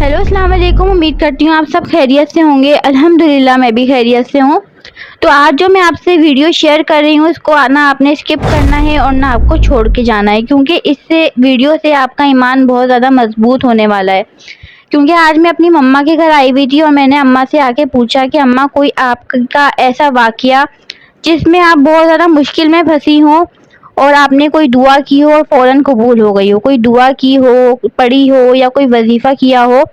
Hello अस्सलाम वालेकुम। उम्मीद करती हूँ आप सब खैरियत से होंगे। अल्हम्दुलिल्लाह मैं भी खैरियत से हूँ। तो आज जो मैं आपसे वीडियो शेयर कर रही हूँ इसको ना आपने स्किप करना है और ना आपको छोड़ के जाना है, क्योंकि इससे वीडियो से आपका ईमान बहुत ज़्यादा मजबूत होने वाला है। क्योंकि आज मैं अपनी मम्मा के घर आई हुई थी और मैंने अम्मा से आके पूछा कि अम्मा कोई आपका ऐसा वाक़या जिसमें आप बहुत ज़्यादा मुश्किल में फंसी हों और आपने कोई दुआ की हो और फ़ौरन कबूल हो गई हो, कोई दुआ की हो, पढ़ी हो या कोई वजीफ़ा किया हो।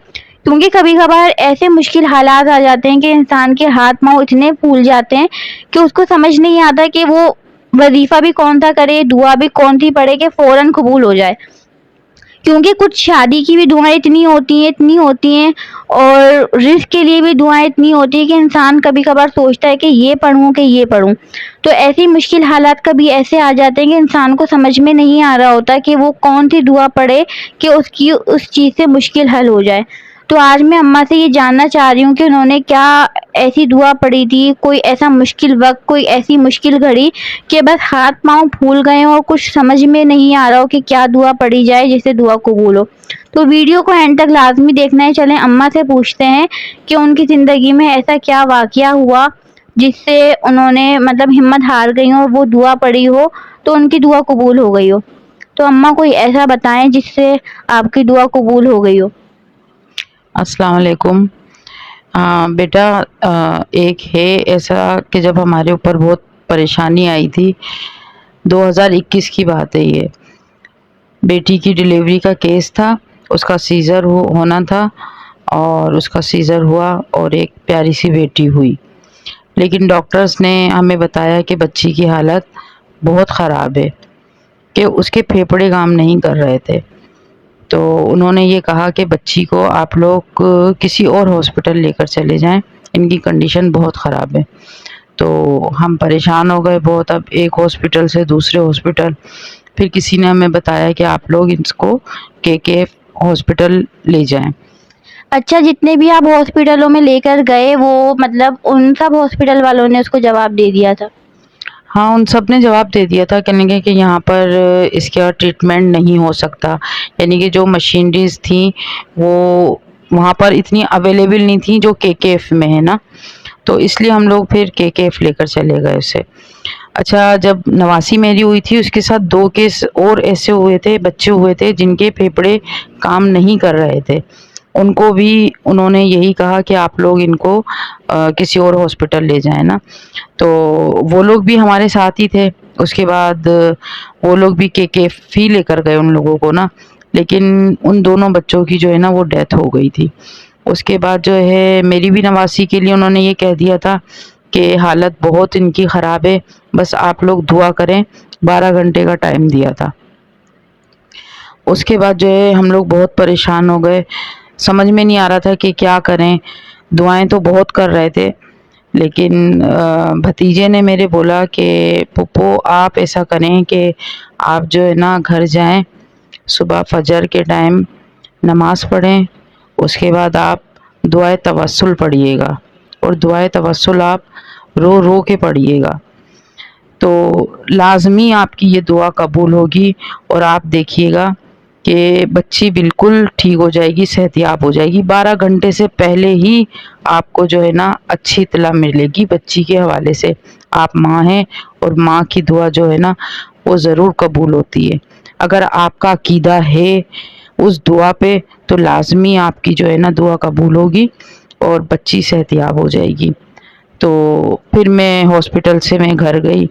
क्योंकि कभी-कभार ऐसे मुश्किल हालात आ जाते हैं कि इंसान के हाथ-पाँव इतने फूल जाते हैं कि उसको समझ नहीं आता कि वो वजीफ़ा भी कौन-सा करे, दुआ भी कौन-सी पढ़े कि फ़ौरन कबूल हो जाए। क्योंकि कुछ शादी की भी दुआएँ इतनी होती हैं और रिज़्क के लिए भी दुआएँ इतनी होती हैं कि इंसान कभी-कभार सोचता है कि ये पढ़ूँ कि ये पढ़ूँ। तो ऐसी मुश्किल हालात कभी ऐसे आ जाते हैं कि इंसान को समझ में नहीं आ रहा होता कि वो कौन-सी दुआ पढ़े कि उसकी उस चीज़ से मुश्किल हल हो जाए। तो आज मैं अम्मा से ये जानना चाह रही हूँ कि उन्होंने क्या ऐसी दुआ पढ़ी थी, कोई ऐसा मुश्किल वक़्त, कोई ऐसी मुश्किल घड़ी कि बस हाथ-पाँव फूल गए हों और कुछ समझ में नहीं आ रहा हो कि क्या दुआ पढ़ी जाए जिससे दुआ कबूल हो। तो वीडियो को एंड तक लाज़मी देखना है। चलें अम्मा से पूछते हैं कि उनकी ज़िंदगी में ऐसा क्या वाक़या हुआ जिससे उन्होंने मतलब हिम्मत हार गई हों और वो दुआ पढ़ी हो तो उनकी दुआ कबूल हो गई हो। तो अम्मा कोई ऐसा बताएँ जिससे आपकी दुआ कबूल हो गई हो? अस्सलाम वालेकुम। बेटा, एक है ऐसा कि जब हमारे ऊपर बहुत परेशानी आई थी, 2021 की बात है ये। बेटी की डिलीवरी का केस था, उसका सीज़र होना था और उसका सीज़र हुआ और एक प्यारी सी बेटी हुई। लेकिन डॉक्टर्स ने हमें बताया कि बच्ची की हालत बहुत ख़राब है, कि उसके फेफड़े काम नहीं कर रहे थे। तो उन्होंने ये कहा कि बच्ची को आप लोग किसी और हॉस्पिटल लेकर चले जाएं, इनकी कंडीशन बहुत ख़राब है। तो हम परेशान हो गए बहुत। अब एक हॉस्पिटल से दूसरे हॉस्पिटल, फिर किसी ने हमें बताया कि आप लोग इसको के हॉस्पिटल ले जाएं। अच्छा, जितने भी आप हॉस्पिटलों में लेकर गए वो मतलब उन सब हॉस्पिटल वालों ने उसको जवाब दे दिया था? हाँ, उन सब ने जवाब दे दिया था, कहने लगे कि यहाँ पर इसका ट्रीटमेंट नहीं हो सकता। यानी कि जो मशीनरीज़ थी वो वहाँ पर इतनी अवेलेबल नहीं थी जो केकेएफ में है ना, तो इसलिए हम लोग फिर केकेएफ लेकर चले गए उसे। अच्छा, जब नवासी मेरी हुई थी उसके साथ 2 केस और ऐसे हुए थे, बच्चे हुए थे जिनके फेफड़े काम नहीं कर रहे थे। उनको भी उन्होंने यही कहा कि आप लोग इनको किसी और हॉस्पिटल ले जाएँ ना। तो वो लोग भी हमारे साथ ही थे। उसके बाद वो लोग भी केकेएफ ही लेकर गए उन लोगों को ना, लेकिन उन दोनों बच्चों की जो है ना वो डेथ हो गई थी। उसके बाद जो है मेरी भी नवासी के लिए उन्होंने ये कह दिया था कि हालत बहुत इनकी ख़राब है, बस आप लोग दुआ करें, 12 घंटे का टाइम दिया था। उसके बाद जो है हम लोग बहुत परेशान हो गए, समझ में नहीं आ रहा था कि क्या करें। दुआएं तो बहुत कर रहे थे, लेकिन भतीजे ने मेरे बोला कि पुप्पो आप ऐसा करें कि आप जो है ना घर जाएं, सुबह फजर के टाइम नमाज़ पढ़ें, उसके बाद आप दुआए तवस्सुल पढ़िएगा और दुआए तवस्सुल आप रो रो के पढ़िएगा, तो लाज़मी आपकी ये दुआ कबूल होगी और आप देखिएगा कि बच्ची बिल्कुल ठीक हो जाएगी, सेहतियाब हो जाएगी। 12 घंटे से पहले ही आपको जो है ना अच्छी इत्तला मिलेगी बच्ची के हवाले से। आप माँ हैं और माँ की दुआ जो है ना वो ज़रूर कबूल होती है। अगर आपका अकीदा है उस दुआ पे तो लाज़मी आपकी जो है ना दुआ कबूल होगी और बच्ची सेहतियाब हो जाएगी। तो फिर मैं हॉस्पिटल से मैं घर गई,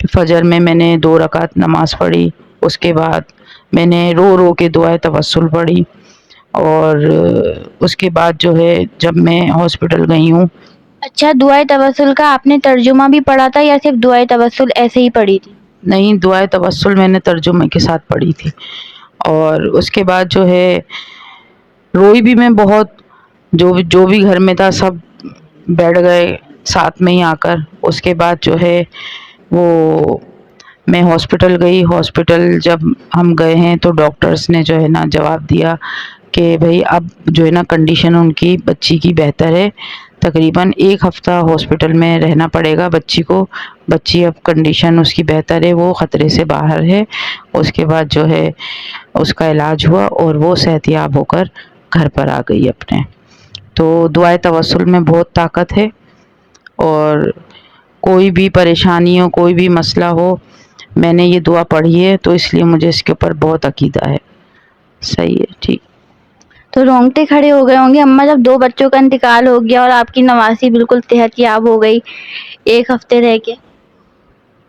फजर में मैंने 2 रकात नमाज़ पढ़ी, उसके बाद मैंने रो रो के दुआए तवस्सुल पढ़ी और उसके बाद जो है जब मैं हॉस्पिटल गई हूँ। अच्छा, दुआए तवस्सुल का आपने तर्जुमा भी पढ़ा था या सिर्फ दुआए तवस्सुल ऐसे ही पढ़ी थी? नहीं, दुआए तवस्सुल मैंने तर्जुमे के साथ पढ़ी थी और उसके बाद जो है रोई भी मैं बहुत। जो भी घर में था सब बैठ गए साथ में ही आकर। उसके बाद जो है वो मैं हॉस्पिटल गई। हॉस्पिटल जब हम गए हैं तो डॉक्टर्स ने जो है ना जवाब दिया कि भाई अब जो है ना कंडीशन उनकी बच्ची की बेहतर है, तकरीबन 1 हफ़्ता हॉस्पिटल में रहना पड़ेगा बच्ची को। बच्ची अब कंडीशन उसकी बेहतर है, वो ख़तरे से बाहर है। उसके बाद जो है उसका इलाज हुआ और वो सेहतियाब होकर گھر پر آ گئی اپنے. تو دعائے توسل میں بہت طاقت ہے، اور کوئی بھی پریشانی ہو، کوئی بھی مسئلہ ہو، میں نے یہ دعا پڑھی ہے تو اس لیے مجھے اس کے اوپر بہت عقیدہ ہے. صحیح ہے، ٹھیک. تو رونگٹے کھڑے ہو گئے ہوں گے اماں جب 2 بچوں کا انتقال ہو گیا اور آپ کی نواسی بالکل صحت یاب ہو گئی 1 ہفتے رہ کے.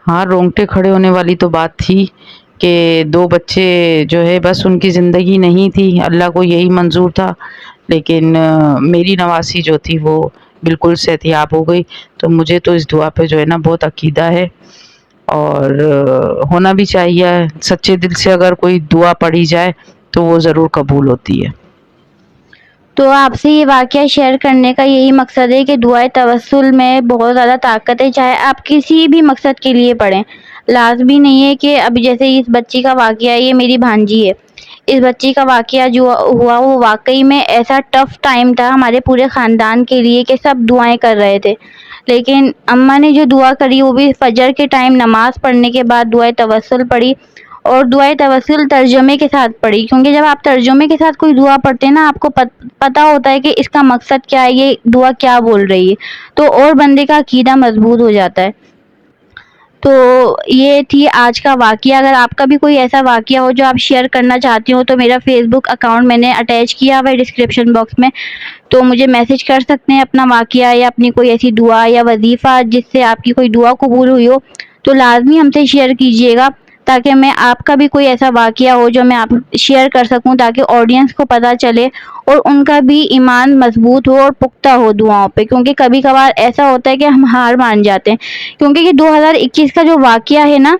ہاں، رونگٹے کھڑے ہونے والی تو بات تھی کہ 2 بچے جو ہے بس ان کی زندگی نہیں تھی، اللہ کو یہی منظور تھا. لیکن میری نواسی جو تھی وہ بالکل صحت یاب ہو گئی. تو مجھے تو اس دعا پہ جو ہے نا بہت عقیدہ ہے، اور ہونا بھی چاہیے. سچے دل سے اگر کوئی دعا پڑھی جائے تو وہ ضرور قبول ہوتی ہے. تو آپ سے یہ واقعہ شیئر کرنے کا یہی مقصد ہے کہ دعائے توسل میں بہت زیادہ طاقت ہے، چاہے آپ کسی بھی مقصد کے لیے پڑھیں. لازمی نہیں ہے کہ اب جیسے اس بچی کا واقعہ ہے، یہ میری بھانجی ہے. اس بچی کا واقعہ جو ہوا وہ واقعی میں ایسا ٹف ٹائم تھا ہمارے پورے خاندان کے لیے کہ سب دعائیں کر رہے تھے. لیکن اماں نے جو دعا کری وہ بھی فجر کے ٹائم نماز پڑھنے کے بعد دعائے توسل پڑھی، اور دعائے توسل ترجمے کے ساتھ پڑھی. کیونکہ جب آپ ترجمے کے ساتھ کوئی دعا پڑھتے ہیں نا، آپ کو پتہ ہوتا ہے کہ اس کا مقصد کیا ہے، یہ دعا کیا بول رہی ہے، تو اور بندے کا عقیدہ مضبوط ہو جاتا ہے. تو یہ تھی آج کا واقعہ. اگر آپ کا بھی کوئی ایسا واقعہ ہو جو آپ شیئر کرنا چاہتی ہو تو میرا فیس بک اکاؤنٹ میں نے اٹیچ کیا ہوا ہے ڈسکرپشن باکس میں، تو مجھے میسج کر سکتے ہیں اپنا واقعہ یا اپنی کوئی ایسی دعا یا وظیفہ جس سے آپ کی کوئی دعا قبول ہوئی ہو، تو لازمی ہم سے شیئر کیجیے گا، تاکہ میں آپ کا بھی کوئی ایسا واقعہ ہو جو میں آپ شیئر کر سکوں، تاکہ آڈینس کو پتہ چلے اور ان کا بھی ایمان مضبوط ہو اور پختہ ہو دعاؤں پہ. کیونکہ کبھی کبھار ایسا ہوتا ہے کہ ہم ہار مان جاتے ہیں. کیونکہ یہ 2021 کا جو واقعہ ہے نا،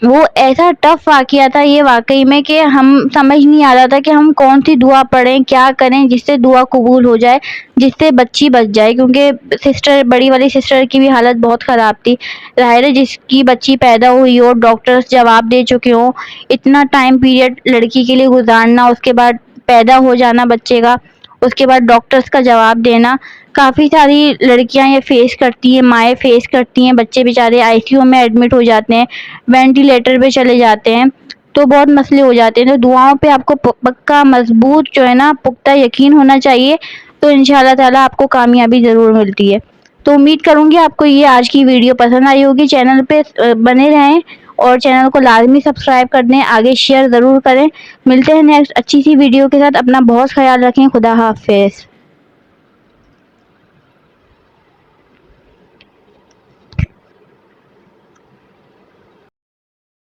وہ ایسا ٹف واقعہ تھا یہ واقعی میں کہ ہم سمجھ نہیں آ رہا تھا کہ ہم کون سی دعا پڑھیں، کیا کریں جس سے دعا قبول ہو جائے، جس سے بچی بچ جائے. کیونکہ بڑی والی سسٹر کی بھی حالت بہت خراب تھی. ظاہر ہے جس کی بچی پیدا ہوئی ہو، ڈاکٹرز جواب دے چکے ہوں، اتنا ٹائم پیریڈ لڑکی کے لیے گزارنا، اس کے بعد پیدا ہو جانا بچے کا، اس کے بعد ڈاکٹرز کا جواب دینا، کافی ساری لڑکیاں یہ فیس کرتی ہیں، مائیں فیس کرتی ہیں. بچے بیچارے آئی سی یو میں ایڈمٹ ہو جاتے ہیں، وینٹیلیٹر پہ چلے جاتے ہیں، تو بہت مسئلے ہو جاتے ہیں. تو دعاؤں پہ آپ کو پکا مضبوط جو ہے نا پختہ یقین ہونا چاہیے، تو انشاءاللہ تعالیٰ آپ کو کامیابی ضرور ملتی ہے. تو امید کروں گی آپ کو یہ آج کی ویڈیو پسند آئی ہوگی. چینل پہ بنے رہیں اور چینل کو لازمی سبسکرائب کر دیں، آگے شیئر ضرور کریں. ملتے ہیں نیکسٹ اچھی سی ویڈیو کے ساتھ. اپنا بہت خیال رکھیں. خدا حافظ.